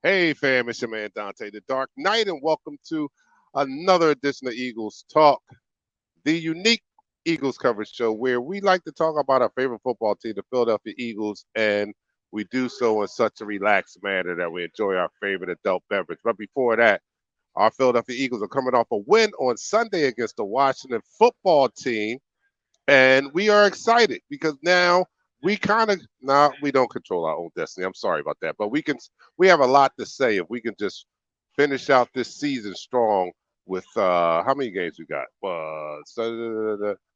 Hey fam, it's your man Dante the Dark Knight, and welcome to another edition of Eagles Talk, the unique Eagles coverage show where we like to talk about our favorite football team, the Philadelphia Eagles, and we do so in such a relaxed manner that we enjoy our favorite adult beverage. But before that, our Philadelphia Eagles are coming off a win on Sunday against the Washington football team, and we are excited because now we we don't control our own destiny. I'm sorry about that, but we have a lot to say if we can just finish out this season strong with how many games we got?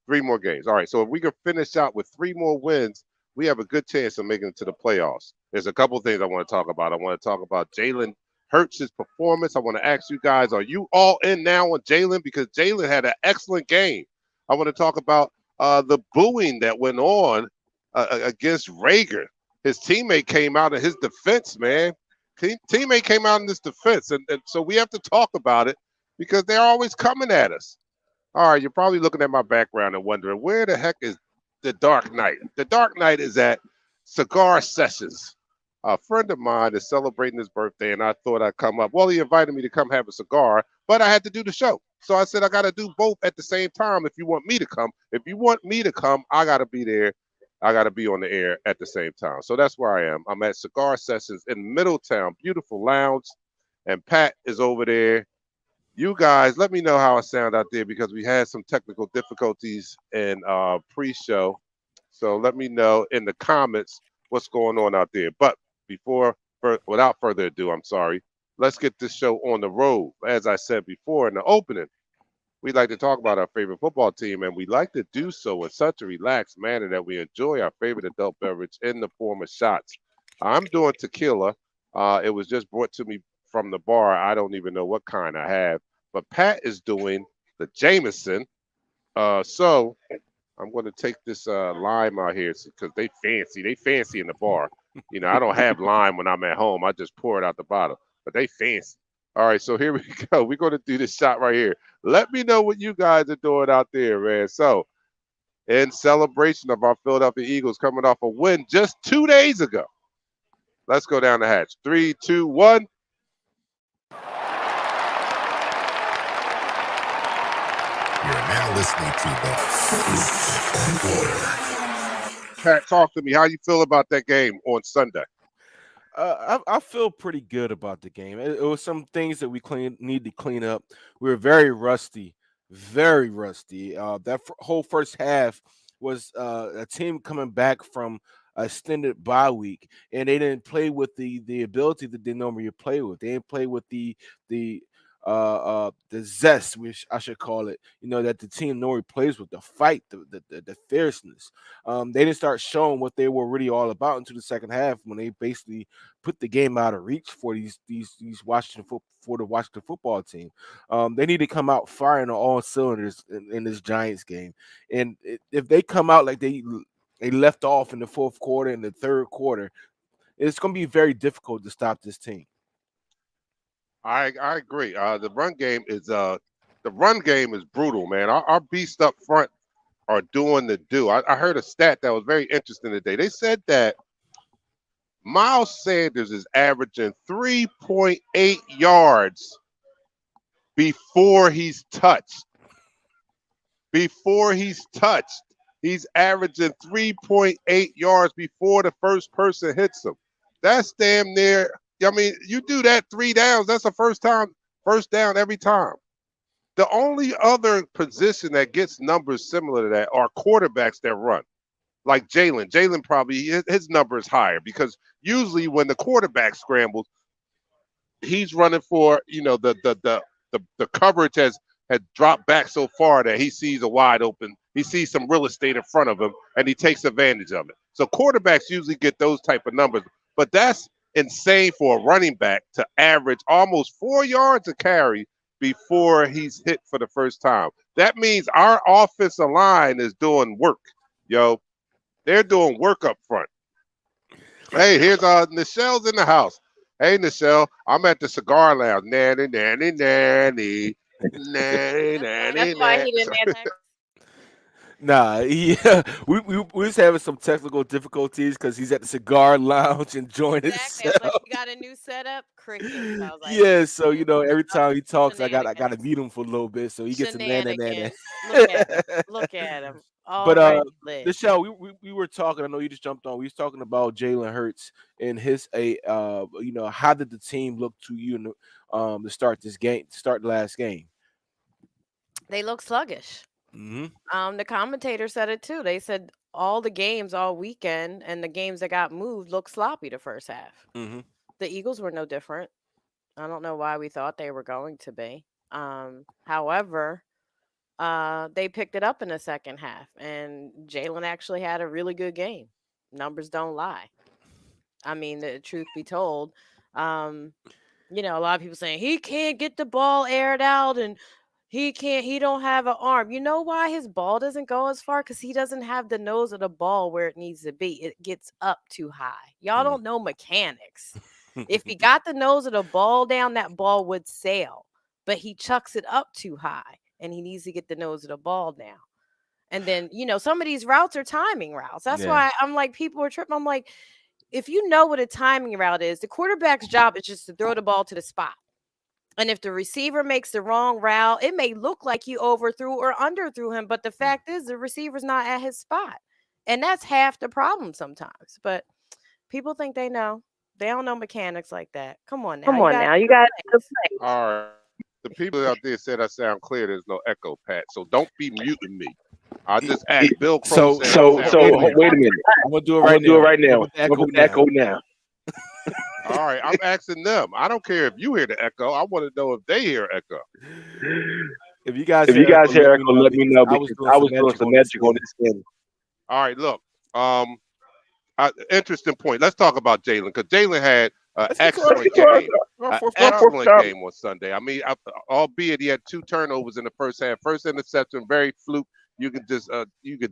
3 more games. All right, so if we can finish out with 3 more wins, we have a good chance of making it to the playoffs. There's a couple of things I want to talk about. I want to talk about Jalen Hurts' performance. I want to ask you guys, are you all in now on Jalen? Because Jalen had an excellent game. I want to talk about the booing that went on against Rager. His teammate came out in his defense, man. Teammate came out in his defense, and so we have to talk about it because they're always coming at us. All right, you're probably looking at my background and wondering where the heck is the Dark Knight? The Dark Knight is at Cigar Sessions. A friend of mine is celebrating his birthday, and I thought I'd come up. Well, he invited me to come have a cigar, but I had to do the show. So I said I got to do both at the same time if you want me to come. If you want me to come, I got to be there. I got to be on the air at the same time. So that's where I am. I'm at Cigar Sessions in Middletown, beautiful lounge, and Pat is over there. You guys, let me know how I sound out there because we had some technical difficulties in pre-show. So let me know in the comments what's going on out there. But without further ado, I'm sorry. Let's get this show on the road. As I said before in the opening, we like to talk about our favorite football team, and we like to do so in such a relaxed manner that we enjoy our favorite adult beverage in the form of shots. I'm doing tequila. It was just brought to me from the bar. I don't even know what kind I have, but Pat is doing the Jameson. So I'm going to take this lime out here because they fancy. They fancy in the bar. You know, I don't have lime when I'm at home. I just pour it out the bottle, but they fancy. All right, so here we go. We're going to do this shot right here. Let me know what you guys are doing out there, man. So, in celebration of our Philadelphia Eagles coming off a win just 2 days ago, let's go down the hatch. 3, 2, 1. You're now listening to the Fourth Quarter. Pat, talk to me. How you feel about that game on Sunday? I feel pretty good about the game. It was some things that we need to clean up. We were very rusty, very rusty. Whole first half was a team coming back from a extended bye week, and they didn't play with the ability that they normally play with. They didn't play with the zest, which I should call it, that the team normally plays with, the fight, the fierceness. They didn't start showing what they were really all about until the second half when they basically put the game out of reach for these for the Washington football team. They need to come out firing on all cylinders in this Giants game, and if they come out like they left off in the fourth quarter and the third quarter, it's going to be very difficult to stop this team. I agree. The run game is brutal, man. Our beast up front are doing the do. I heard a stat that was very interesting today. They said that Miles Sanders is averaging 3.8 yards before he's touched. Before he's touched, he's averaging 3.8 yards before the first person hits him. That's damn near. I mean, you do that 3 downs, that's a first down every time. The only other position that gets numbers similar to that are quarterbacks that run. Like Jalen. Jalen probably his number is higher because usually when the quarterback scrambles, he's running for, the coverage has dropped back so far that he sees a wide open, he sees some real estate in front of him, and he takes advantage of it. So quarterbacks usually get those type of numbers, but that's insane for a running back to average almost 4 yards a carry before he's hit for the first time. That means our offensive line is doing work, yo. They're doing work up front. Hey, here's Nichelle's in the house. Hey, Nichelle, I'm at the cigar lounge. Nanny, nanny, nanny. Nanny, nanny, That's why he didn't answer. Nah, we was having some technical difficulties because he's at the cigar lounge enjoying Exactly. I was like, himself. you got a new setup? Crickets. I was like, Yeah, so every time he talks, I got to shenanigans. mute him for a little bit so he gets a nana. Shenanigans. Look at him. Look at him. But Already lit. Michelle, we were talking. I know you just jumped on. We was talking about Jalen Hurts and his how did the team look to you to start this game, start the last game? They look sluggish. Mm-hmm. The commentator said it too. They said all the games all weekend and the games that got moved looked sloppy the first half. Mm-hmm. The Eagles were no different. I don't know why we thought they were going to be. However, they picked it up in the second half, and Jalen actually had a really good game. Numbers don't lie. I mean, the truth be told, a lot of people saying he can't get the ball aired out and He don't have an arm. You know why his ball doesn't go as far? Because he doesn't have the nose of the ball where it needs to be. It gets up too high. Y'all don't know mechanics. If he got the nose of the ball down, that ball would sail. But he chucks it up too high, and he needs to get the nose of the ball down. And then, some of these routes are timing routes. That's why I'm like, people are tripping. I'm like, if you know what a timing route is, the quarterback's job is just to throw the ball to the spot. And if the receiver makes the wrong route, it may look like you overthrew or underthrew him, but the fact is the receiver's not at his spot. And that's half the problem sometimes. But people think they know. They don't know mechanics like that. Come on now. You got to play. All right. The people out there said I sound clear. There's no echo, Pat. So don't be muting me. I just asked Bill Crow. So wait a minute. I'm gonna do it right now. I'm gonna echo now. All right, I'm asking them. I don't care if you hear the echo. I want to know if they hear echo. If you guys hear echo, let me know because I was doing some magic on this end. All right, look. Interesting point. Let's talk about Jalen because Jalen had an excellent game. Excellent game on Sunday. I mean, albeit he had 2 turnovers in the first half. First interception, very fluke. You can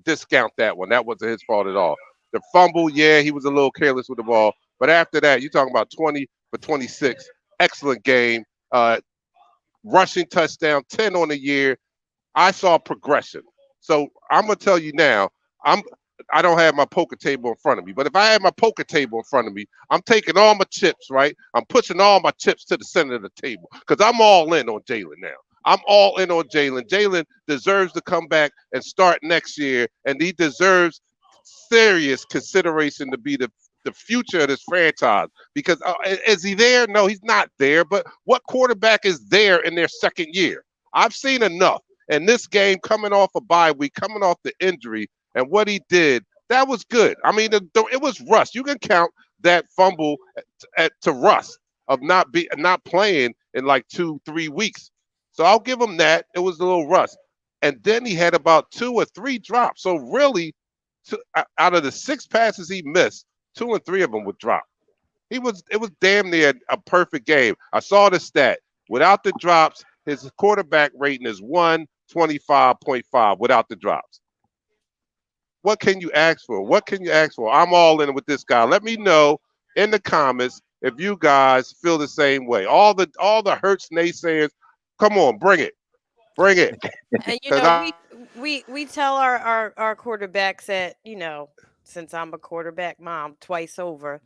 discount that one. That wasn't his fault at all. The fumble, yeah, he was a little careless with the ball. But after that, you're talking about 20 for 26. Excellent game. Rushing touchdown, 10 on the year. I saw progression. So I'm gonna tell you now, I don't have my poker table in front of me, but if I had my poker table in front of me, I'm taking all my chips, right? I'm pushing all my chips to the center of the table because I'm all in on Jalen now. I'm all in on Jalen. Jalen deserves to come back and start next year, and he deserves serious consideration to be the future of this franchise. Because is he there? No, he's not there. But what quarterback is there in their second year? I've seen enough. And this game, coming off a bye week, coming off the injury, and what he did, that was good. I mean, it was rust. You can count that fumble to rust of not playing in like 2-3 weeks. So I'll give him that. It was a little rust. And then he had about 2 or 3 drops. So really, out of the 6 passes he missed, 2 or 3 of them would drop. It was damn near a perfect game. I saw the stat. Without the drops, his quarterback rating is 125.5 without the drops. What can you ask for? What can you ask for? I'm all in with this guy. Let me know in the comments if you guys feel the same way. All the Hurts naysayers, come on, bring it. Bring it. And we tell our quarterbacks that, since I'm a quarterback mom twice over,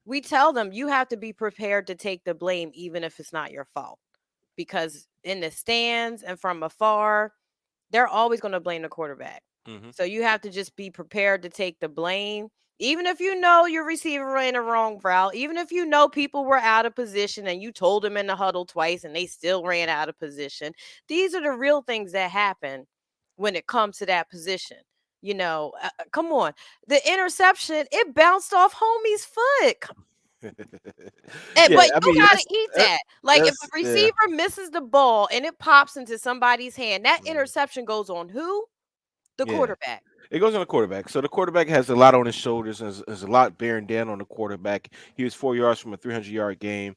we tell them you have to be prepared to take the blame even if it's not your fault. Because in the stands and from afar, they're always going to blame the quarterback. Mm-hmm. So you have to just be prepared to take the blame. Even if you know your receiver ran a wrong route, even if you know people were out of position and you told them in the huddle twice and they still ran out of position. These are the real things that happen when it comes to that position. Come on. The interception, it bounced off homie's foot. But you gotta eat that. Like if a receiver misses the ball and it pops into somebody's hand, that interception goes on who? The quarterback. It goes on the quarterback. So the quarterback has a lot on his shoulders and there's a lot bearing down on the quarterback. He was 4 yards from a 300-yard game.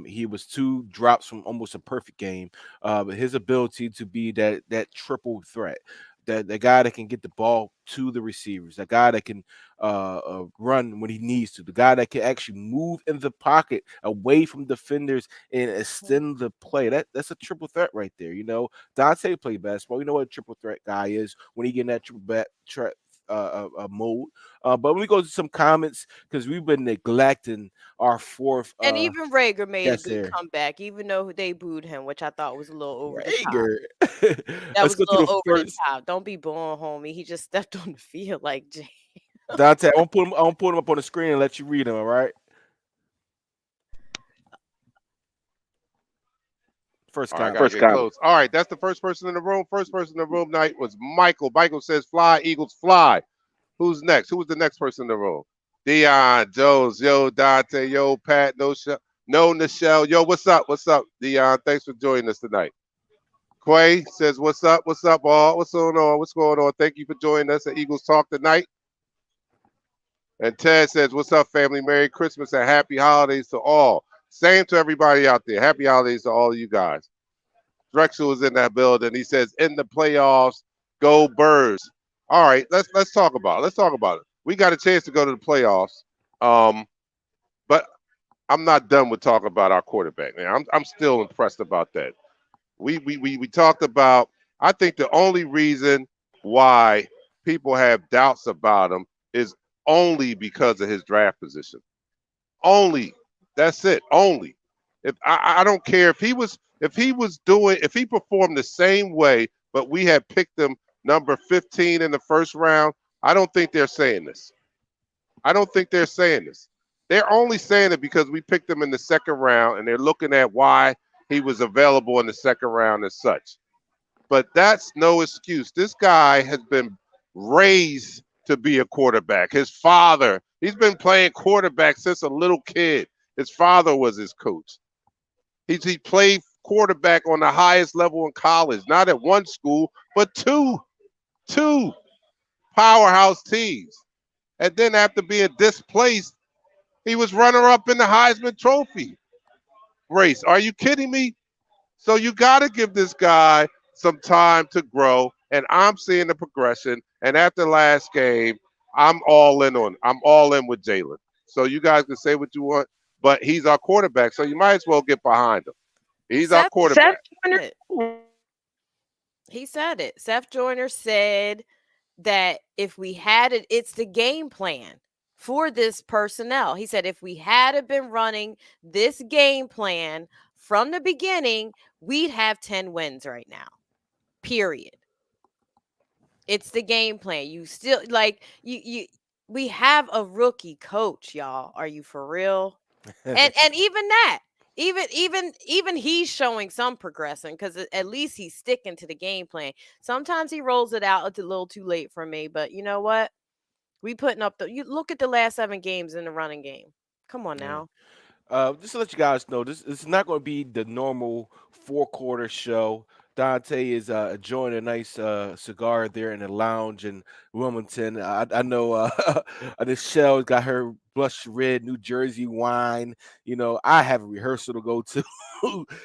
He was 2 drops from almost a perfect game. But his ability to be that triple threat, the guy that can get the ball to the receivers, the guy that can run when he needs to, the guy that can actually move in the pocket away from defenders and extend the play. That's a triple threat right there. Dante played basketball. You know what a triple threat guy is when he get in that triple threat mode. But let me go to some comments because we've been neglecting our fourth. And even Rager made a good comeback, even though they booed him, which I thought was a little over the top. That was a little over the top. Don't be booing, homie. He just stepped on the field like Jay. Dante, I won't put him up on the screen and let you read him. All right. First comment. All right, that's the first person in the room. First person in the room tonight was Michael. Michael says, "Fly, Eagles, fly." Who's next? Who was the next person in the room? Dion, Jones, yo, Dante, yo, Pat, no, Nichelle. Yo, what's up? What's up, Dion? Thanks for joining us tonight. Quay says, "What's up? What's up, all? What's going on? What's going on? Thank you for joining us at Eagles Talk tonight." And Ted says, "What's up, family? Merry Christmas and happy holidays to all." Same to everybody out there. Happy holidays to all of you guys. Drexel was in that building. He says, "In the playoffs, go Birds." All right, let's talk about it. Let's talk about it. We got a chance to go to the playoffs, but I'm not done with talking about our quarterback. Man, I'm still impressed about that. We talked about. I think the only reason why people have doubts about him is only because of his draft position. Only. That's it. Only. If I don't care if he performed the same way, but we had picked him number 15 in the first round, I don't think they're saying this. I don't think they're saying this. They're only saying it because we picked him in the second round and they're looking at why he was available in the second round as such. But that's no excuse. This guy has been raised to be a quarterback. His father, he's been playing quarterback since a little kid. His father was his coach. He played quarterback on the highest level in college, not at one school, but two powerhouse teams. And then after being displaced, he was runner-up in the Heisman Trophy race. Are you kidding me? So you got to give this guy some time to grow, and I'm seeing the progression. And after last game, I'm all in with Jalen. So you guys can say what you want, but he's our quarterback, so you might as well get behind him. He's our quarterback. He said it. Seth Joyner said that if we had it, it's the game plan for this personnel. He said if we had been running this game plan from the beginning, we'd have 10 wins right now. Period. It's the game plan. You still we have a rookie coach, y'all. Are you for real? and even that, even he's showing some progression because at least he's sticking to the game plan. Sometimes he rolls it out. It's a little too late for me, but you know what? We putting up you look at the last 7 games in the running game. Come on now. Just to let you guys know, this is not going to be the normal 4-quarter show. Dante is enjoying a nice cigar there in the lounge in Wilmington. I know Nichelle got her blush red New Jersey wine. You know, I have a rehearsal to go to.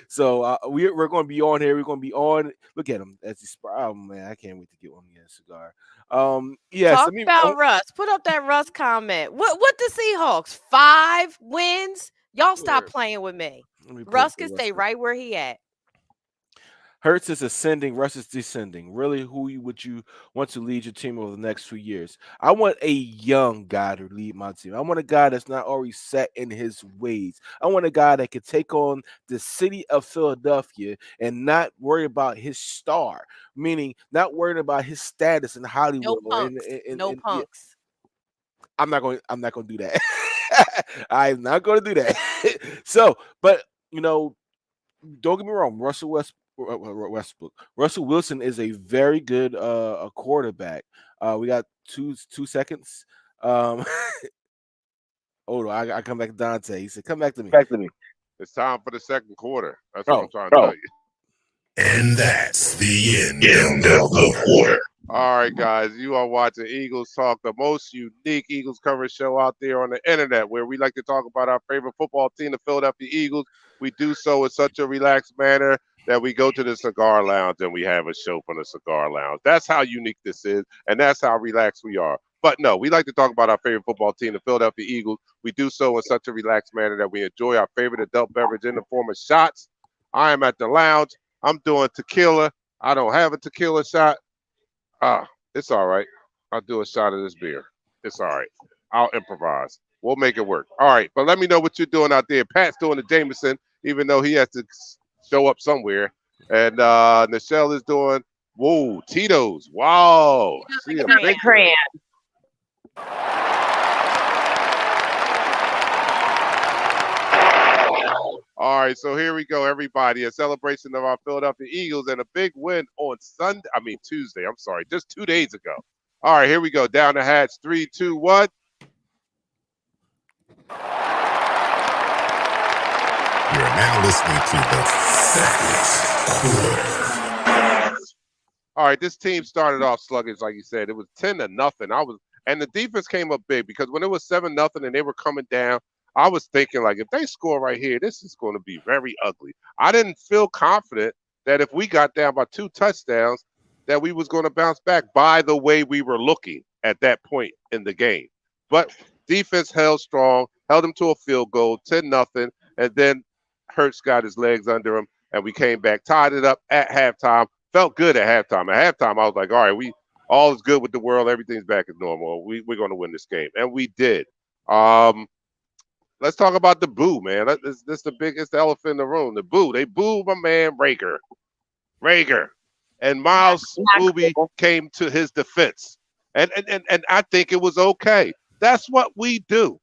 So we're going to be on here. We're going to be on. Look at him. Oh, man, I can't wait to get one again cigar. Yes. Talk about Russ. Put up that Russ comment. What the Seahawks? 5 wins? Y'all stop playing with me. Russ can stay right where he at. Hurts is ascending, Russ is descending. Really, who would you want to lead your team over the next few years? I want a young guy to lead my team. I want a guy that's not already set in his ways. I want a guy that can take on the city of Philadelphia and not worry about his star, meaning not worrying about his status in Hollywood. No punks. I'm not going to do that. I'm not going to do that. So, but you know, don't get me wrong, Russell Wilson is a very good a quarterback. We got two seconds. Hold on, I come back to Dante. He said, "Come back to me." It's time for the second quarter. That's what I'm trying to tell you. And that's the end of the quarter. All right, guys, you are watching Eagles Talk, the most unique Eagles coverage show out there on the internet, where we like to talk about our favorite football team, the Philadelphia Eagles. We do so in such a relaxed manner that we go to the cigar lounge and we have a show from the cigar lounge. That's how unique this is, and that's how relaxed we are. But no, we like to talk about our favorite football team, the Philadelphia Eagles. We do so in such a relaxed manner that we enjoy our favorite adult beverage in the form of shots. I am at the lounge. I'm doing tequila. I don't have a tequila shot. It's all right. I'll do a shot of this beer. It's all right. I'll improvise. We'll make it work. All right, but let me know what you're doing out there. Pat's doing the Jameson, even though he has to show up somewhere. And Nichelle is doing, Tito's. Wow. See a big fan. All right, so here we go, everybody. A celebration of our Philadelphia Eagles and a big win on Tuesday. I'm sorry, just 2 days ago. All right, here we go. Down the hatch. 3, 2, 1. You're now listening to the second quarter. All right, this team started off sluggish, like you said. It was 10-0. And the defense came up big because when it was 7-0 and they were coming down, I was thinking, like, if they score right here, this is going to be very ugly. I didn't feel confident that if we got down by 2 touchdowns, that we was going to bounce back by the way we were looking at that point in the game. But defense held strong, held them to a field goal, 10-0, and then Hurts got his legs under him, and we came back, tied it up at halftime. Felt good at halftime. At halftime, I was like, all right, all is good with the world. Everything's back as normal. We're going to win this game, and we did. Let's talk about the boo, man. This is the biggest elephant in the room. The boo. They booed my man Rager. And Miles Booby came to his defense. And I think it was okay. That's what we do.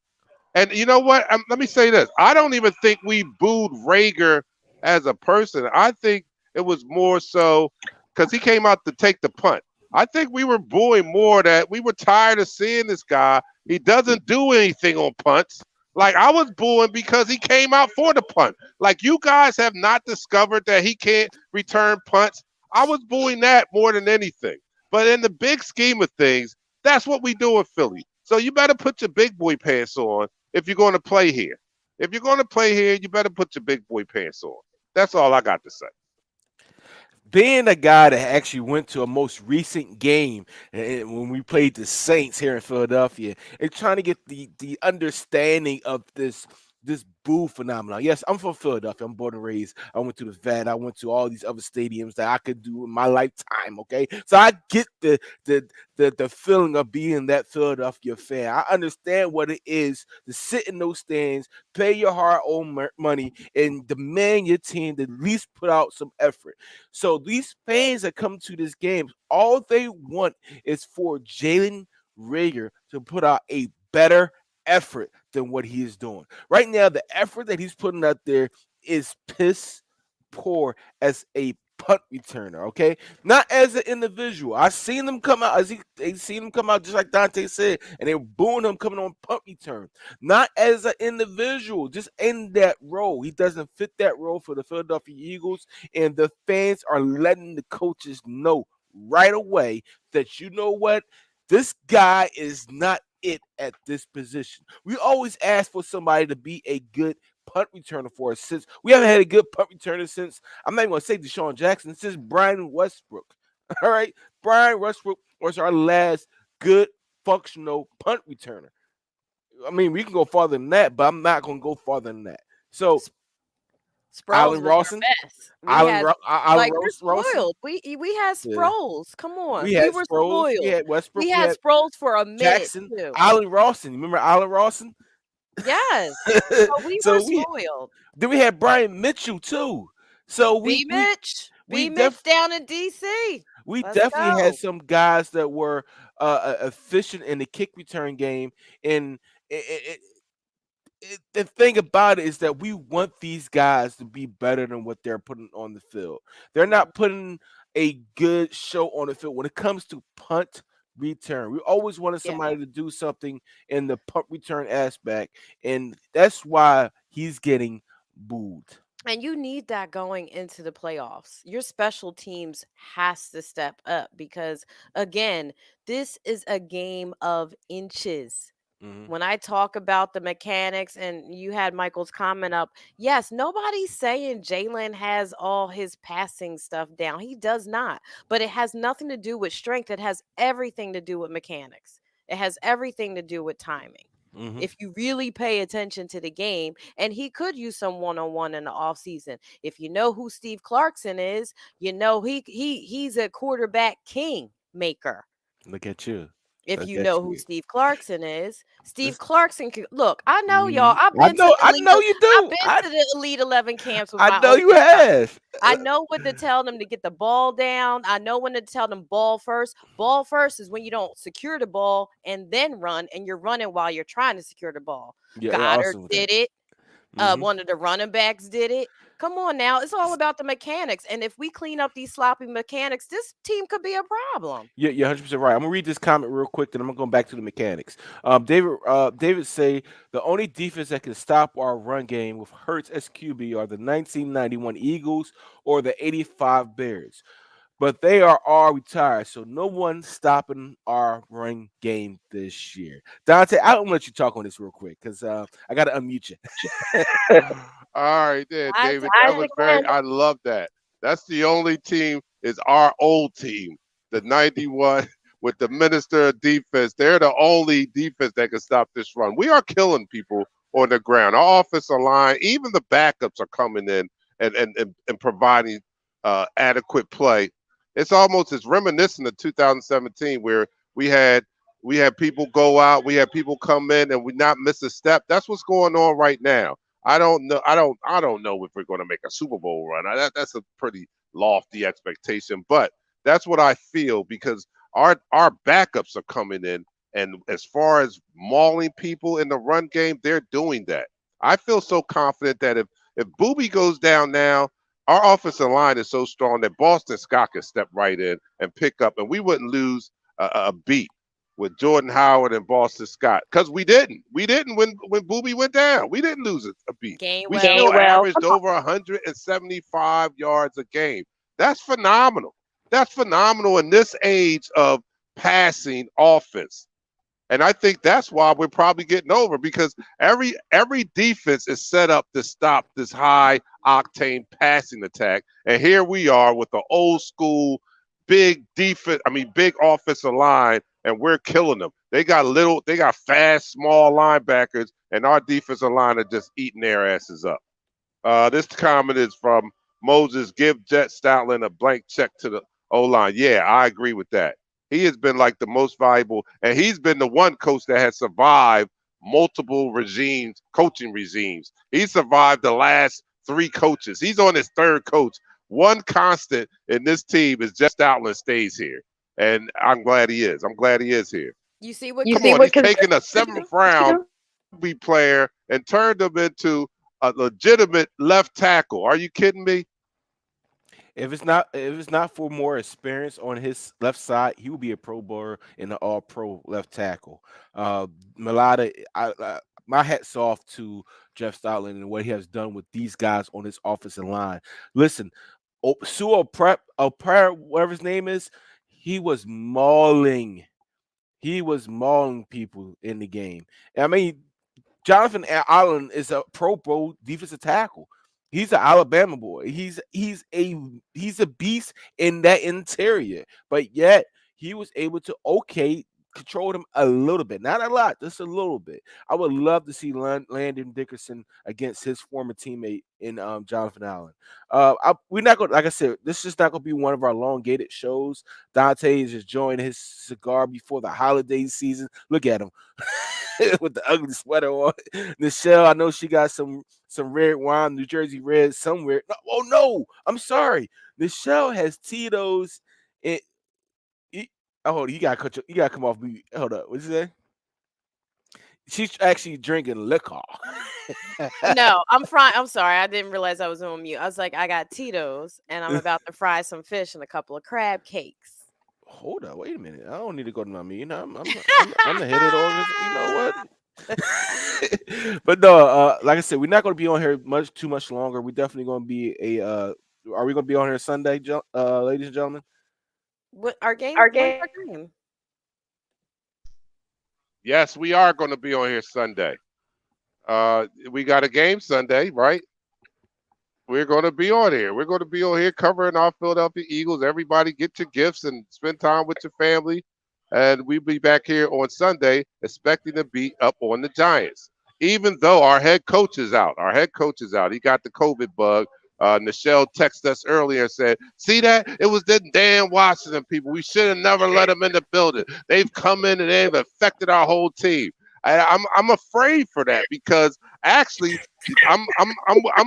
And you know what? Let me say this. I don't even think we booed Rager as a person. I think it was more so because he came out to take the punt. I think we were booing more that we were tired of seeing this guy. He doesn't do anything on punts. Like, I was booing because he came out for the punt. Like, you guys have not discovered that he can't return punts. I was booing that more than anything. But in the big scheme of things, that's what we do in Philly. So you better put your big boy pants on if you're going to play here. If you're going to play here, you better put your big boy pants on. That's all I got to say. Being a guy that actually went to a most recent game when we played the Saints here in Philadelphia and trying to get the understanding of this boo phenomenon. Yes, I'm from Philadelphia. I'm born and raised. I went to the Vet. I went to all these other stadiums that I could do in my lifetime. Okay, so I get the feeling of being that Philadelphia fan. I understand what it is to sit in those stands, pay your hard-earned money, and demand your team to at least put out some effort. So these fans that come to this game, all they want is for Jalen Reagor to put out a better effort than what he is doing. Right now, the effort that he's putting out there is piss poor as a punt returner, okay? Not as an individual. I've seen them come out, seen him come out just like Dante said, and they're booing him coming on punt return. Not as an individual, just in that role. He doesn't fit that role for the Philadelphia Eagles, and the fans are letting the coaches know right away that, you know what, this guy is not it at this position. We always ask for somebody to be a good punt returner for us. Since we haven't had a good punt returner since, I'm not even going to say Deshaun Jackson, since Brian Westbrook. All right, Brian Westbrook was our last good functional punt returner. I mean, we can go farther than that, but I'm not going to go farther than that. So Sproles Allen Rawson, we're spoiled. We had Sproles. Yeah. Come on, we were Sproles, spoiled. We had Westbrook. We had Sproles for a minute. Jackson, too. Allen Rawson. Remember Allen Rawson? Yes. So we were spoiled. Then we had Brian Mitchell too. So B. Mitch down in DC. Let's definitely had some guys that were efficient in the kick return game, and the thing about it is that we want these guys to be better than what they're putting on the field. They're not putting a good show on the field when it comes to punt return. We always wanted somebody to do something in the punt return aspect, and that's why he's getting booed. And you need that going into the playoffs. Your special teams has to step up because, again, this is a game of inches. When I talk about the mechanics, and you had Michael's comment up, yes, nobody's saying Jalen has all his passing stuff down. He does not. But it has nothing to do with strength. It has everything to do with mechanics. It has everything to do with timing. If you really pay attention to the game, and he could use some one-on-one in the offseason. If you know who Steve Clarkson is, you know he's a quarterback king maker. Look at you. If you know who Steve Clarkson is, Steve Clarkson can look. I know y'all. I know you do. I've been to the Elite 11 camps. I know you have. I know when to tell them to get the ball down. I know when to tell them ball first. Ball first is when you don't secure the ball and then run, and you're running while you're trying to secure the ball. Goddard did it. One of the running backs did it. Come on now. It's all about the mechanics. And if we clean up these sloppy mechanics, this team could be a problem. Yeah, you're 100% right. I'm going to read this comment real quick, then I'm going to go back to the mechanics. David say, the only defense that can stop our run game with Hurts as QB are the 1991 Eagles or the 85 Bears. But they are all retired, so no one's stopping our run game this year. Dante, I'm going to let you talk on this real quick because I got to unmute you. All right, there, David. That was I love that. That's the only team is our old team, the 91 with the minister of defense. They're the only defense that can stop this run. We are killing people on the ground. Our offensive line, even the backups are coming in and providing adequate play. It's reminiscent of 2017 where we had people go out, we had people come in, and we not miss a step. That's what's going on right now. I don't know if we're going to make a Super Bowl run. That's a pretty lofty expectation, but that's what I feel because our backups are coming in, and as far as mauling people in the run game, they're doing that. I feel so confident that if Booby goes down now, our offensive line is so strong that Boston Scott can step right in and pick up, and we wouldn't lose a beat with Jordan Howard and Boston Scott because we didn't when Booby went down. We didn't lose a beat. We still averaged over 175 yards a game. That's phenomenal. That's phenomenal in this age of passing offense. And I think that's why we're probably getting over because every defense is set up to stop this high octane passing attack. And here we are with the old school big offensive line, and we're killing them. They got fast, small linebackers, and our defensive line are just eating their asses up. This comment is from Moses. Give Jet Stoutland a blank check to the O-line. Yeah, I agree with that. He has been like the most valuable, and he's been the one coach that has survived multiple coaching regimes. He survived the last 3 coaches. He's on his 3rd coach. One constant in this team is Jet Stoutland stays here, and I'm glad he is. I'm glad he is here. You see what? He's taking a 7th round rugby player and turned him into a legitimate left tackle. Are you kidding me? If it's not for more experience on his left side, he will be a Pro Bowler and an All-Pro left tackle. Mulata, my hat's off to Jeff Stoutland and what he has done with these guys on his offensive line. Listen, Sua Prep, whatever his name is, he was mauling. He was mauling people in the game. I mean, Jonathan Allen is a Pro Bowl defensive tackle. He's an Alabama boy. He's a beast in that interior, but yet he was able to control them a little bit, not a lot, just a little bit. I would love to see Landon Dickerson against his former teammate in Jonathan Allen. We're not going. Like I said, this is not going to be one of our elongated shows. Dante is just enjoying his cigar before the holiday season. Look at him with the ugly sweater on. Nichelle, I know she got some red wine, New Jersey red somewhere. No, I'm sorry. Nichelle has Tito's. Hold on, you gotta come off mute. Hold up, what'd you say? She's actually drinking liquor. No, I'm frying. I'm sorry, I didn't realize I was on mute. I was like, I got Tito's, and I'm about to fry some fish and a couple of crab cakes. Hold up, wait a minute. I don't need to go to my meat. You know, I'm the head of the organization. You know what? But no, like I said, we're not going to be on here too much longer. We're definitely going to be are we going to be on here Sunday, ladies and gentlemen? What our game? Yes, we are going to be on here Sunday. We got a game Sunday, right? We're going to be on here. We're going to be on here covering our Philadelphia Eagles. Everybody get your gifts and spend time with your family. And we'll be back here on Sunday expecting to be up on the Giants. Even though our head coach is out. He got the COVID bug. Nichelle texted us earlier and said, see that? It was the damn Washington people. We should have never let them in the building. They've come in and they've affected our whole team. I'm afraid for that because actually I'm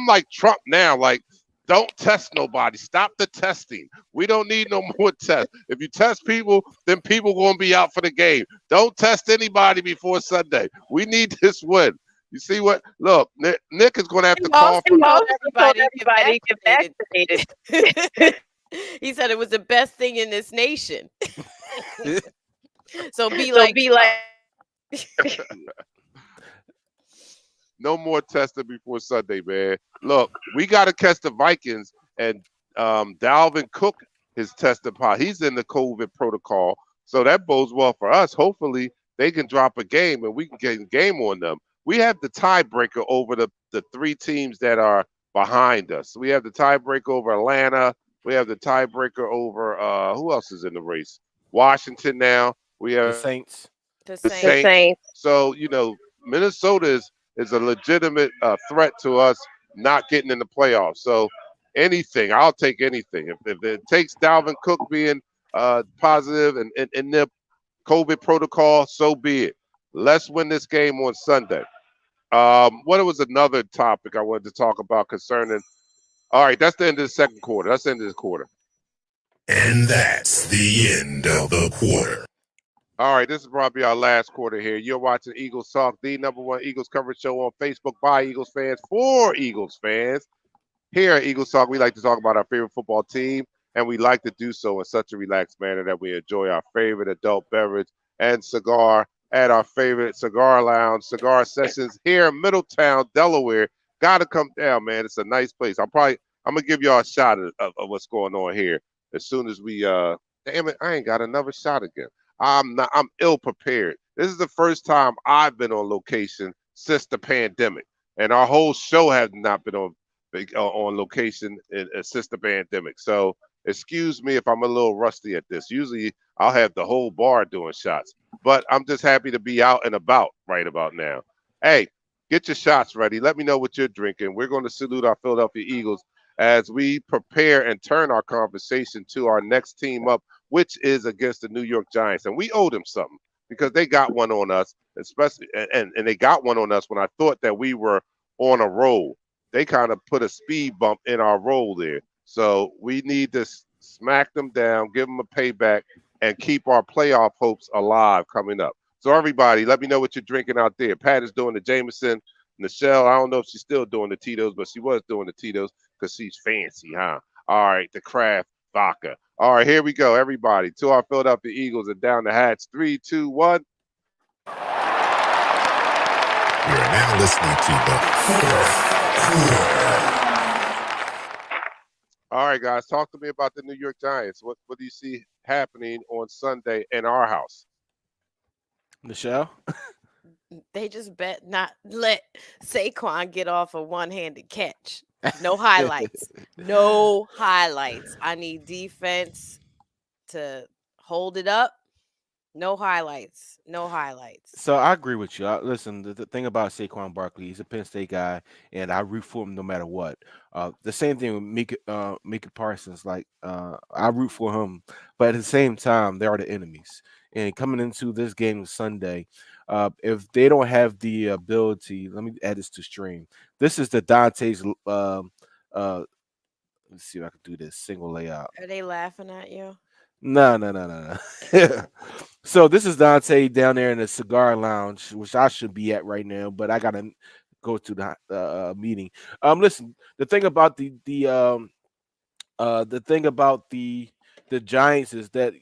like Trump now. Like, don't test nobody. Stop the testing. We don't need no more tests. If you test people, then people going to be out for the game. Don't test anybody before Sunday. We need this win. You see what? Look, Nick is going to have to call for everybody get vaccinated. He said it was the best thing in this nation. So be like. No more testing before Sunday, man. Look, we got to catch the Vikings, and Dalvin Cook is tested positive. He's in the COVID protocol, so that bodes well for us. Hopefully, they can drop a game, and we can get a game on them. We have the tiebreaker over the 3 teams that are behind us. We have the tiebreaker over Atlanta, We have the tiebreaker over who else is in the race? Washington now. We The have Saints. The the Saints. Saints. So Minnesota is a legitimate threat to us not getting in the playoffs. So anything, I'll take anything. If it takes Dalvin Cook being positive and in the COVID protocol, so be it. Let's win this game on Sunday. What was another topic I wanted to talk about concerning? All right, that's the end of the second quarter. That's the end of the quarter. And that's the end of the quarter. All right, this is probably our last quarter here. You're watching Eagles Talk, the #1 Eagles coverage show on Facebook by Eagles fans for Eagles fans. Here at Eagles Talk, we like to talk about our favorite football team, and we like to do so in such a relaxed manner that we enjoy our favorite adult beverage and cigar at our favorite cigar lounge, Cigar Sessions here in Middletown, Delaware. Gotta come down, man. It's a nice place. I'm gonna give y'all a shot of what's going on here as soon as we damn it, I ain't got another shot again. I'm ill prepared. This is the first time I've been on location since the pandemic, and our whole show has not been on location since the pandemic. So excuse me if I'm a little rusty at this. Usually I'll have the whole bar doing shots, but I'm just happy to be out and about right about now. Hey, get your shots ready. Let me know what you're drinking. We're going to salute our Philadelphia Eagles as we prepare and turn our conversation to our next team up, which is against the New York Giants. And we owe them something because they got one on us, especially, and they got one on us when I thought that we were on a roll. They kind of put a speed bump in our roll there. So we need to smack them down, give them a payback, and keep our playoff hopes alive coming up. So everybody, let me know what you're drinking out there. Pat is doing the Jameson. Nichelle, I don't know if she's still doing the Tito's, but she was doing the Tito's because she's fancy, huh? All right, the craft vodka. All right, here we go, everybody. To our Philadelphia Eagles and down the hatch. 3, 2, 1. You're now listening to the fourth quarter. All right, guys, talk to me about the New York Giants. What do you see happening on Sunday in our house? Michelle? They just bet not let Saquon get off a one-handed catch. No highlights. No highlights. I need defense to hold it up. No highlights. No highlights. So I agree with you. Listen, the thing about Saquon Barkley, he's a Penn State guy, and I root for him no matter what. The same thing with Micah Parsons. Like I root for him, but at the same time, they are the enemies. And coming into this game Sunday, if they don't have the ability, let me add this to stream. This is the Dante's. Let's see if I can do this single layout. Are they laughing at you? No. So this is Dante down there in the cigar lounge, which I should be at right now, but I gotta go to the meeting. Listen, the thing about the thing about the Giants is that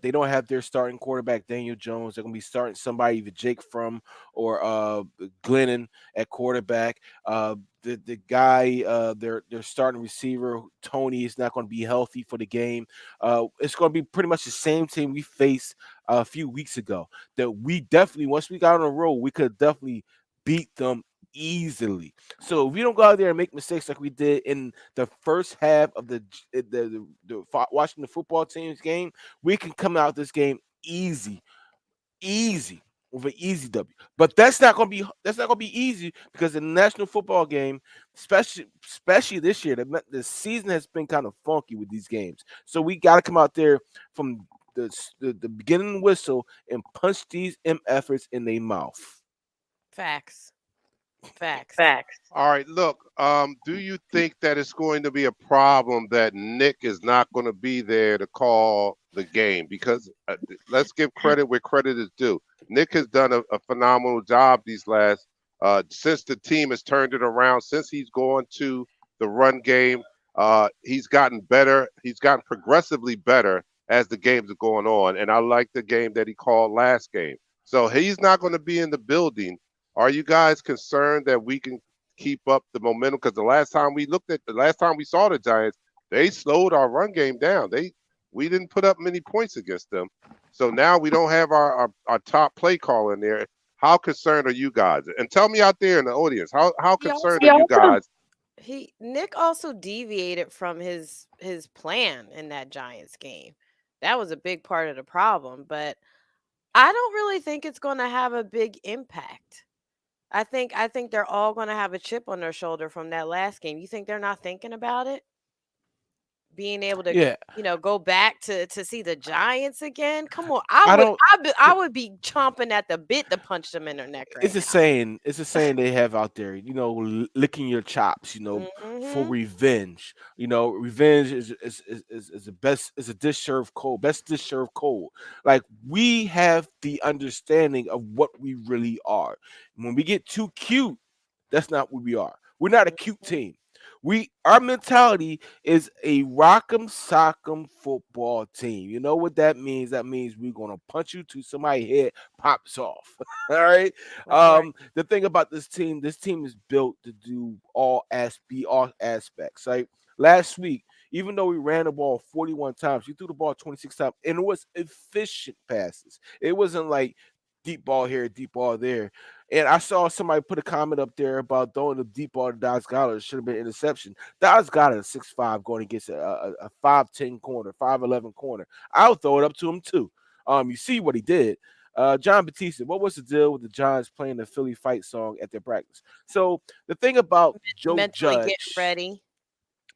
they don't have their starting quarterback Daniel Jones. They're gonna be starting somebody, either Jake Fromm or Glennon at quarterback. The guy, their starting receiver Tony is not going to be healthy for the game. It's going to be pretty much the same team we faced a few weeks ago. That we definitely, once we got on a roll, we could definitely beat them easily. So if we don't go out there and make mistakes like we did in the first half of the Washington football team's game, we can come out this game easy with an easy W. But that's not gonna be easy because in the National Football game, especially this year, the season has been kind of funky with these games. So we got to come out there from the beginning whistle and punch these efforts in their mouth. Facts. All right, look, do you think that it's going to be a problem that Nick is not going to be there to call the game? Because let's give credit where credit is due. Nick has done a phenomenal job these last since the team has turned it around, since he's gone to the run game. He's gotten better. He's gotten progressively better as the games are going on. And I like the game that he called last game. So he's not going to be in the building. Are you guys concerned that we can keep up the momentum? Because the last time we saw the Giants, they slowed our run game down. We didn't put up many points against them. So now we don't have our top play call in there. How concerned are you guys? And tell me out there in the audience, how concerned are you guys Nick also deviated from his plan in that Giants game. That was a big part of the problem, but I don't really think it's going to have a big impact. I think they're all going to have a chip on their shoulder from that last game. You think they're not thinking about it? Being able to, Yeah, go back to see the Giants again? Come on. I don't. I would be chomping at the bit to punch them in their neck right It's a saying. It's a saying they have out there. Licking your chops. now. For Mhm. revenge. Revenge is the best. Is a dish served cold. Best dish served cold. Like we have the understanding of what we really are. When we get too cute, that's not what we are. We're not a cute team. Our mentality is a rock'em sock'em football team. You know what that means? That means we're gonna punch you till somebody's head pops off. All right. That's right. The thing about this team is built to do all aspects. Right. Last week, even though we ran the ball 41 times, we threw the ball 26 times, and it was efficient passes. It wasn't like deep ball here, deep ball there. And I saw somebody put a comment up there about throwing the deep ball to Dallas Goddard. It should have been interception. Dallas Goddard, 6'5", going against a 5'10" corner, 5'11" corner. I'll throw it up to him too. You see what he did. John Batista, what was the deal with the Giants playing the Philly fight song at their practice? So the thing about Joe Mentally Judge, get ready.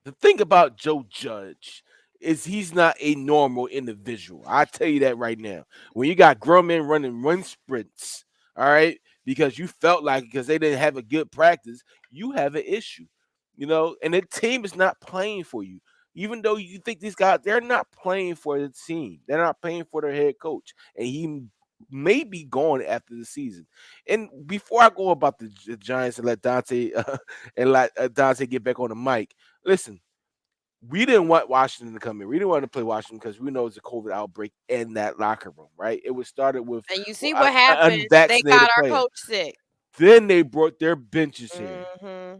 the thing about Joe Judge is he's not a normal individual. I tell you that right now. When you got grown men running run sprints, all right, because you felt like because they didn't have a good practice, you have an issue, and the team is not playing for you. Even though you think these guys, they're not playing for the team. They're not playing for their head coach. And he may be gone after the season. And before I go about the Giants and let Dante Dante get back on the mic, listen, we didn't want Washington to come in. We didn't want to play Washington because we know it's a COVID outbreak in that locker room, right? It was started with And you see what happened? They unvaccinated got our player. coach sick. Then they brought their benches here. Mm-hmm.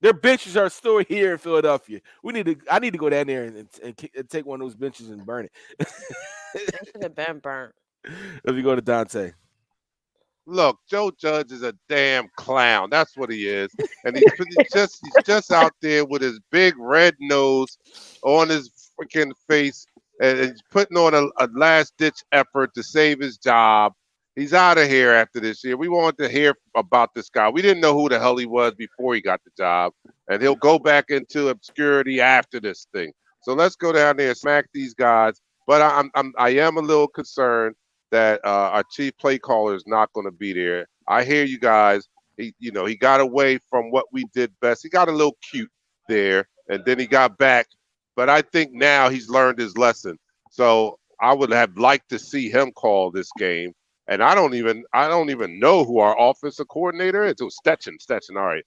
Their benches are still here in Philadelphia. I need to go down there and take one of those benches and burn it. They should have been burnt. Let me go to Dante. Look, Joe Judge is a damn clown. That's what he is, and he's just out there with his big red nose on his freaking face, and he's putting on a last ditch effort to save his job. He's out of here after this year. We wanted to hear about this guy. We didn't know who the hell he was before he got the job, and he'll go back into obscurity after this thing. So let's go down there and smack these guys. But I am a little concerned that our chief play caller is not going to be there. I hear you guys. He got away from what we did best. He got a little cute there, and then he got back. But I think now he's learned his lesson. So I would have liked to see him call this game. And I don't even know who our offensive coordinator is. It was Stetson. All right.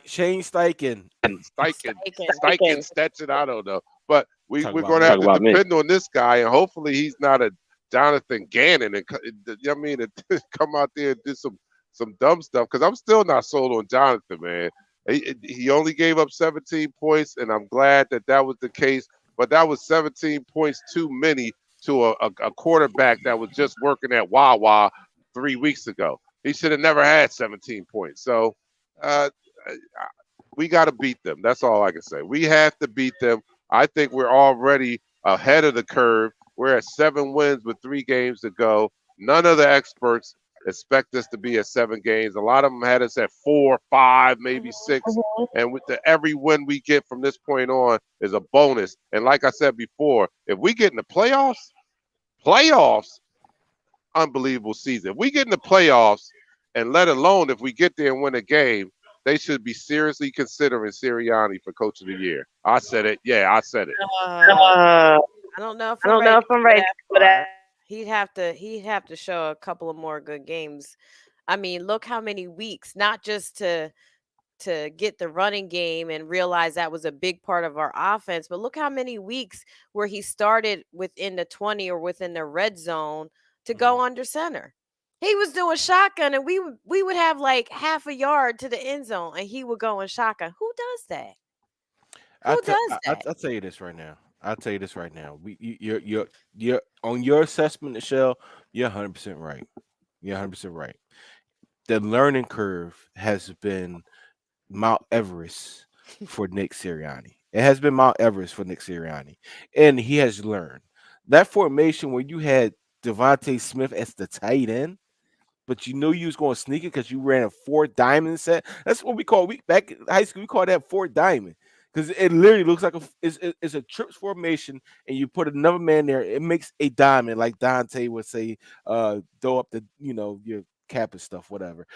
Shane Steichen. Steichen, Stetson. I don't know. But we're going to have to depend on this guy, and hopefully he's not a Jonathan Gannon, and come out there and do some dumb stuff, because I'm still not sold on Jonathan, man. He only gave up 17 points, and I'm glad that was the case, but that was 17 points too many to a quarterback that was just working at Wawa 3 weeks ago. He should have never had 17 points. So we got to beat them. That's all I can say. We have to beat them. I think we're already ahead of the curve. We're at 7 wins with 3 games to go. None of the experts expect us to be at 7 games. A lot of them had us at 4, 5, maybe 6. And with every win we get from this point on is a bonus. And like I said before, if we get in the playoffs, unbelievable season. If we get in the playoffs, and let alone if we get there and win a game, they should be seriously considering Sirianni for Coach of the Year. I said it. Yeah, I said it. I don't know if I'm ready for that. He'd have to show a couple of more good games. I mean, look how many weeks, not just to get the running game and realize that was a big part of our offense, but look how many weeks where he started within the 20 or within the red zone to go under center. He was doing shotgun, and we would have like half a yard to the end zone, and he would go in shotgun. Who does that? I'll tell you this right now. You're on your assessment, Michelle. You're 100% right. You're 100% right. The learning curve has been Mount Everest for Nick Sirianni. It has been Mount Everest for Nick Sirianni, and he has learned that formation where you had Devontae Smith as the tight end, but you knew you was going to sneak it because you ran a 4 diamond set. That's what we back in high school. We call that 4 diamond because it literally looks like it's a trips formation, and you put another man there. It makes a diamond, like Dante would say. Throw up the your cap and stuff, whatever.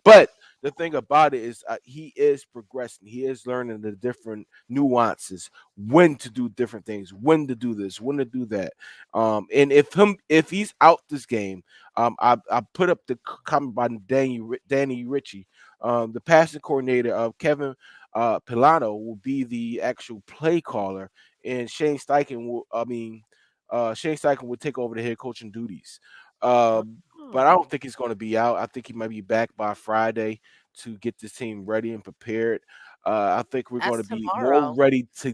But the thing about it is he is progressing. He is learning the different nuances, when to do different things, when to do this, when to do that. And if he's out this game, I put up the comment by Danny Ritchie, the passing coordinator of Kevin Pilano will be the actual play caller, and Shane Steichen will take over the head coaching duties. But I don't think he's going to be out. I think he might be back by Friday to get this team ready and prepared. I think we're going to be more ready to.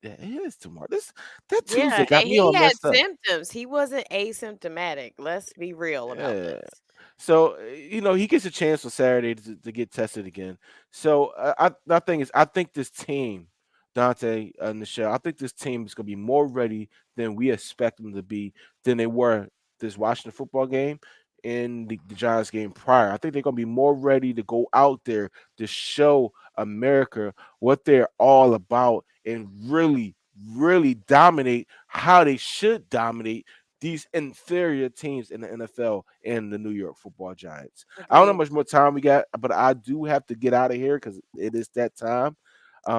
Yeah, it is tomorrow. That Tuesday got me all messed up. He had symptoms. He wasn't asymptomatic. Let's be real about this. So he gets a chance on Saturday to get tested again. So I think this team, Dante and Michelle, I think this team is going to be more ready than we expect them to be than they were this Washington football game and the Giants game prior. I think they're going to be more ready to go out there to show America what they're all about and really, really dominate how they should dominate these inferior teams in the NFL and the New York Football Giants. Okay. I don't know how much more time we got, but I do have to get out of here because it is that time.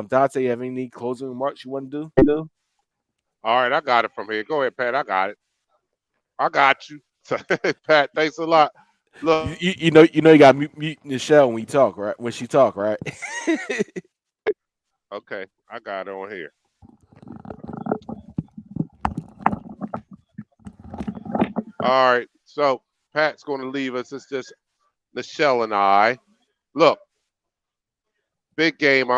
Dante, you have any closing remarks you want to do? All right, I got it from here. Go ahead, Pat. I got it. I got you. Pat, thanks a lot. Look, you know you got to mute Michelle when she talk, right? Okay, I got it on here. All right, so Pat's going to leave us. It's just Michelle and I. Look, big game.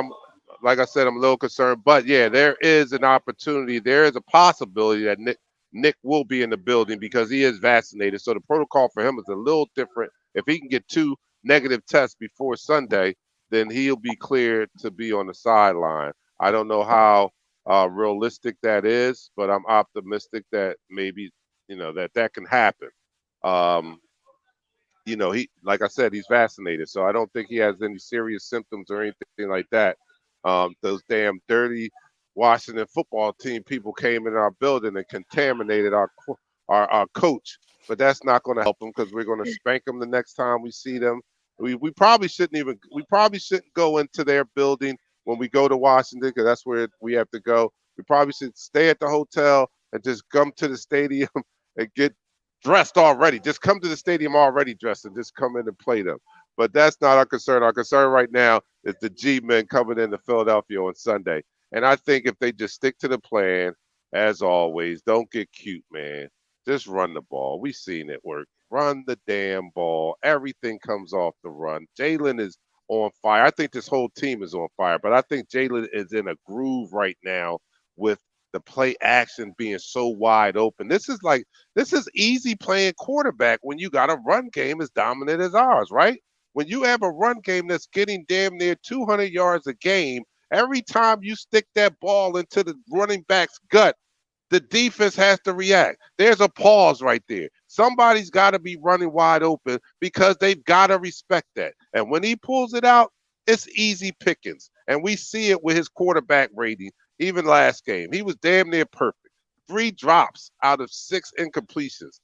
Like I said, I'm a little concerned, but yeah, there is an opportunity. There is a possibility that Nick will be in the building because he is vaccinated. So the protocol for him is a little different. If he can get 2 negative tests before Sunday, then he'll be cleared to be on the sideline. I don't know how realistic that is, but I'm optimistic that maybe that can happen. He, like I said, he's vaccinated, so I don't think he has any serious symptoms or anything like that. Those damn dirty Washington football team people came in our building and contaminated our coach, but that's not going to help them because we're going to spank them the next time we see them. We probably shouldn't go into their building when we go to Washington because that's where we have to go. We probably should stay at the hotel and just come to the stadium and get dressed already. Just come to the stadium already dressed and just come in and play them. But that's not our concern. Our concern right now is the G-men coming into Philadelphia on Sunday. And I think if they just stick to the plan, as always, don't get cute, man. Just run the ball. We've seen it work. Run the damn ball. Everything comes off the run. Jalen is on fire. I think this whole team is on fire, but I think Jalen is in a groove right now with the play action being so wide open. This is easy playing quarterback when you got a run game as dominant as ours, right? When you have a run game that's getting damn near 200 yards a game, every time you stick that ball into the running back's gut, the defense has to react. There's a pause right there. Somebody's got to be running wide open because they've got to respect that. And when he pulls it out, it's easy pickings. And we see it with his quarterback rating. Even last game, he was damn near perfect. 3 drops out of 6 incompletions.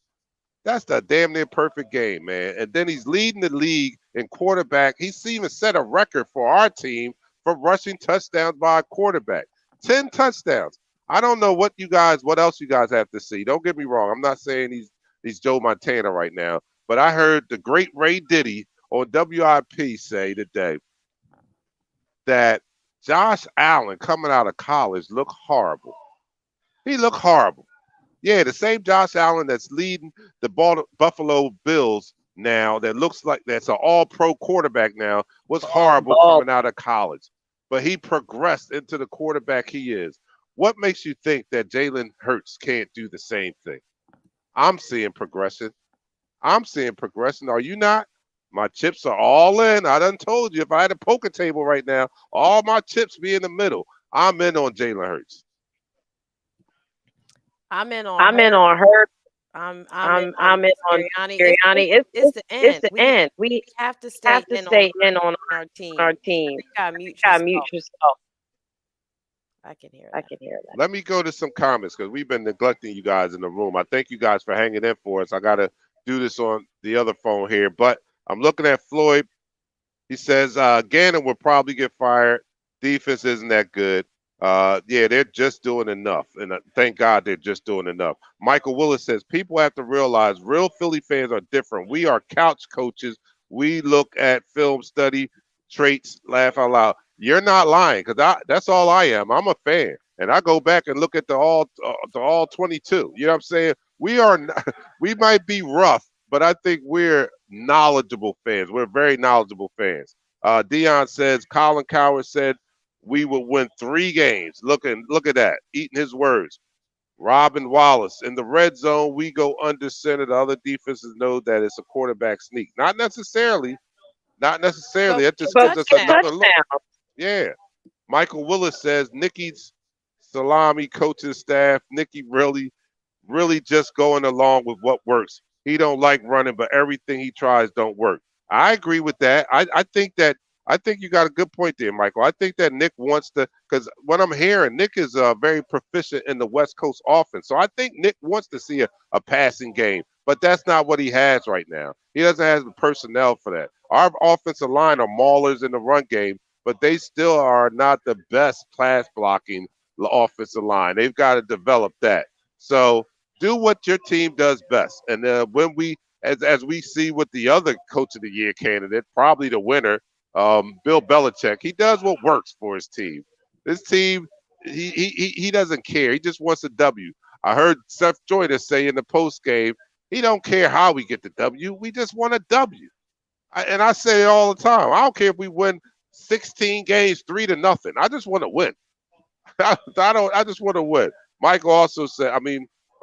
That's the damn near perfect game, man. And then he's leading the league in quarterback. He's even set a record for our team for rushing touchdowns by a quarterback. 10 touchdowns. I don't know what else you guys have to see. Don't get me wrong. I'm not saying he's Joe Montana right now, but I heard the great Ray Diddy on WIP say today that Josh Allen coming out of college looked horrible. He looked horrible. Yeah, the same Josh Allen that's leading the Buffalo Bills now that looks like that's an all-pro quarterback now was horrible coming out of college. But he progressed into the quarterback he is. What makes you think that Jalen Hurts can't do the same thing? I'm seeing progression. Are you not? My chips are all in. I done told you if I had a poker table right now, all my chips be in the middle. I'm in on Jalen Hurts. I'm in on I'm in her. on her. I'm in on I'm in on Sirianni. Sirianni. It's the It's end. the We end. We have to stay have to in on stay in on our our team. team. You gotta mute Gotta mute yourself. yourself. I can hear I that. can hear that. Let me go to some comments because we've been neglecting you guys in the room. I thank you guys for hanging in for us. I got to do this on the other phone here, but I'm looking at Floyd. He says Gannon will probably get fired. Defense isn't that good. Yeah, they're just doing enough, and thank God they're just doing enough. Michael Willis says people have to realize real Philly fans are different. We are couch coaches. We look at film, study traits, laugh out loud. You're not lying because that's all I am. I'm a fan, and I go back and look at the all 22. You know what I'm saying? We are we might be rough, but I think we're knowledgeable fans. We're very knowledgeable fans. Dion says Colin Coward said we will win 3 games. Look at that, eating his words. Robin Wallace in the red zone, we go under center. The other defenses know that it's a quarterback sneak. Not necessarily. Not necessarily. But It just with gives us another Touchdown. look. Yeah. Michael Willis says Nicky's salami coaching staff. Nicky really just going along with what works. He don't like running, but everything he tries don't work. I agree with that. I think you got a good point there, Michael. I think that Nick wants to because what I'm hearing, Nick is very proficient in the West Coast offense. So I think Nick wants to see a passing game, but that's not what he has right now. He doesn't have the personnel for that. Our offensive line are maulers in the run game, but they still are not the best pass blocking offensive line. They've got to develop that. So do what your team does best. And when we, as we see with the other Coach of the Year candidate, probably the winner, Bill Belichick, he does what works for his team. This team, he doesn't care. He just wants a W. I heard Seth Joyner say in the post game, he don't care how we get the W. We just want a W. And I say it all the time. I don't care if we win 16 games, 3-0. I just want to win. I just want to win. Michael also said,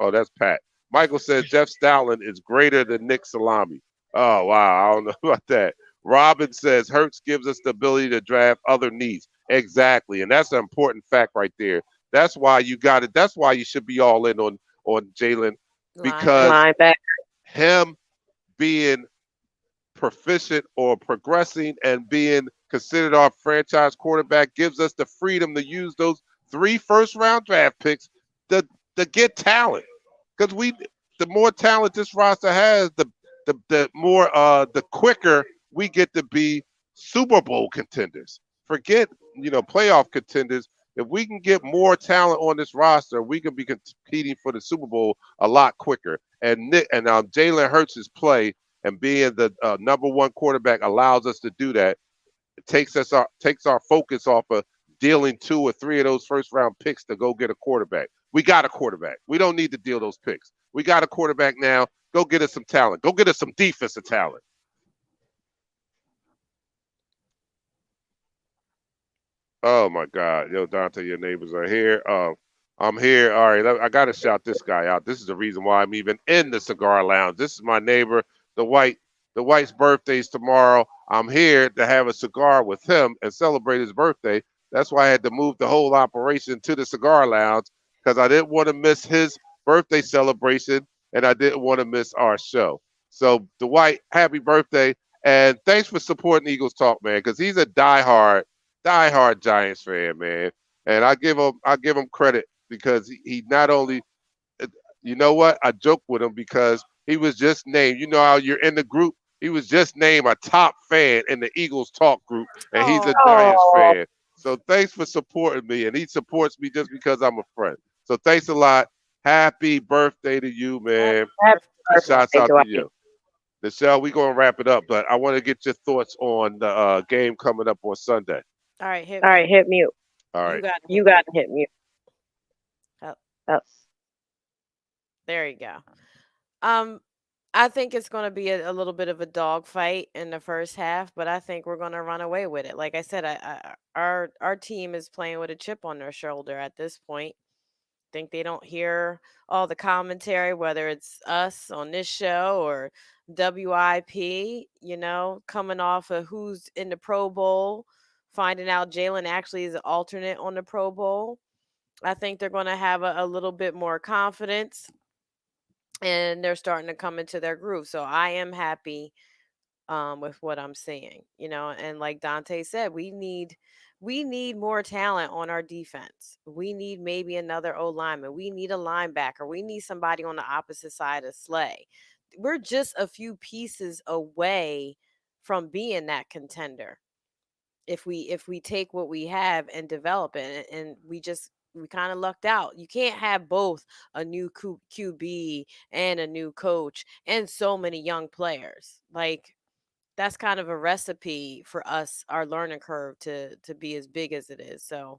oh, that's Pat. Michael says Jeff Stoutland is greater than Nick Salami. Oh, wow. I don't know about that. Robin says Hurts gives us the ability to draft other needs. Exactly. And that's an important fact right there. That's why you got it. That's why you should be all in on Jalen because Linebacker. him being proficient or progressing and being considered our franchise quarterback gives us the freedom to use those 3 first-round draft picks to get talent. Because the more talent this roster has, the more the quicker we get to be Super Bowl contenders. Forget playoff contenders. If we can get more talent on this roster, we can be competing for the Super Bowl a lot quicker. And Jalen Hurts' play and being the number 1 quarterback allows us to do that. It takes our focus off of dealing 2 or 3 of those first-round picks to go get a quarterback. We got a quarterback. We don't need to deal those picks. We got a quarterback now. Go get us some talent. Go get us some defensive talent. Oh, my God. Yo, Dante, your neighbors are here. I'm here. All right, I got to shout this guy out. This is the reason why I'm even in the cigar lounge. This is my neighbor, the White's birthday's tomorrow. I'm here to have a cigar with him and celebrate his birthday. That's why I had to move the whole operation to the cigar lounge because I didn't want to miss his birthday celebration and I didn't want to miss our show. So, Dwight, happy birthday. And thanks for supporting Eagles Talk, man, because he's a diehard Giants fan, man. And I give him credit because he not only, you know what, I joke with him because he was just named. You know how you're in the group. He was just named a top fan in the Eagles Talk group, and he's a Giants fan. So thanks for supporting me, and he supports me just because I'm a friend. So thanks a lot. Happy birthday to you, man. Shouts out to you. Michelle, we're going to wrap it up, but I want to get your thoughts on the game coming up on Sunday. All right, hit mute. All right. You got to hit mute. Oh. There you go. I think it's going to be a little bit of a dogfight in the first half, but I think we're going to run away with it. Like I said, our team is playing with a chip on their shoulder at this point. Think they don't hear all the commentary, whether it's us on this show or WIP, coming off of who's in the Pro Bowl, finding out Jalen actually is an alternate on the Pro Bowl. I think they're going to have a little bit more confidence, and they're starting to come into their groove. So I am happy with what I'm seeing, and like Dante said, we need more talent on our defense. We need maybe another O lineman. We need a linebacker. We need somebody on the opposite side of Slay. We're just a few pieces away from being that contender. If we take what we have and develop it, and we kind of lucked out. You can't have both a new QB and a new coach and so many young players. Like, that's kind of a recipe for us, our learning curve to be as big as it is. So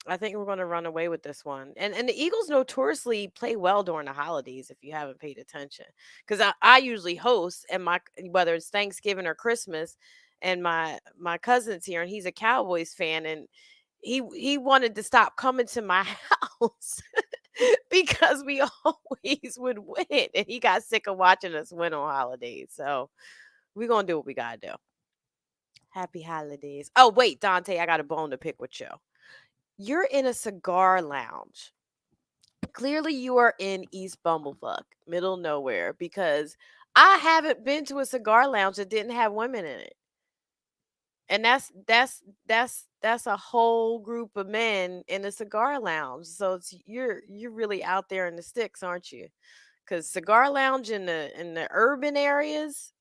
I think we're going to run away with this one. And the Eagles notoriously play well during the holidays, if you haven't paid attention. Because I usually host, and whether it's Thanksgiving or Christmas, and my cousin's here, and he's a Cowboys fan, and he wanted to stop coming to my house because we always would win, and he got sick of watching us win on holidays. So we're going to do what we got to do. Happy holidays. Oh, wait, Dante, I got a bone to pick with you. You're in a cigar lounge. Clearly, you are in East Bumblefuck, middle of nowhere, because I haven't been to a cigar lounge that didn't have women in it. And that's a whole group of men in a cigar lounge. So you're really out there in the sticks, aren't you? Because cigar lounge in the urban areas,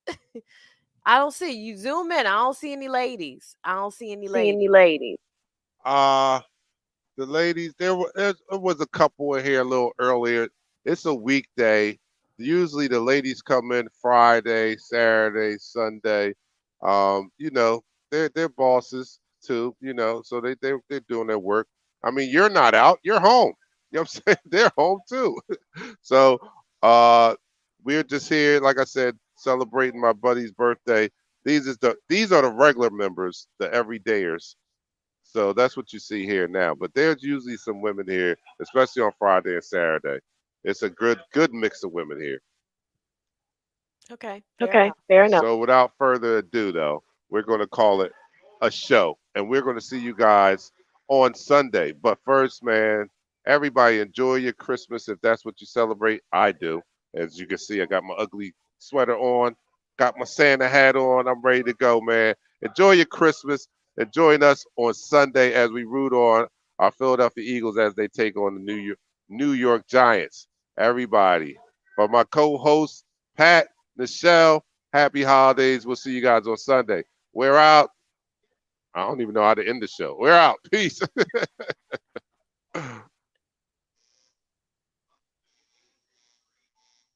I don't see. You zoom in, I don't see any ladies. The ladies, there was a couple in here a little earlier. It's a weekday. Usually the ladies come in Friday, Saturday, Sunday. They're bosses too, so they're doing their work. I mean, you're not out, you're home. You know what I'm saying? They're home too. So we're just here, like I said, celebrating my buddy's birthday. These are the regular members, the everydayers. So that's what you see here now. But there's usually some women here, especially on Friday and Saturday. It's a good mix of women here. Okay, fair enough. So without further ado, though, we're going to call it a show, and we're going to see you guys on Sunday. But first, man, everybody enjoy your Christmas if that's what you celebrate. I do. As you can see, I got my ugly sweater on, got my Santa hat on. I'm ready to go, man. Enjoy your Christmas and join us on Sunday as we root on our Philadelphia Eagles as they take on the New York Giants. Everybody. For my co-host, Pat, Michelle, happy holidays. We'll see you guys on Sunday. We're out. I don't even know how to end the show. We're out. Peace.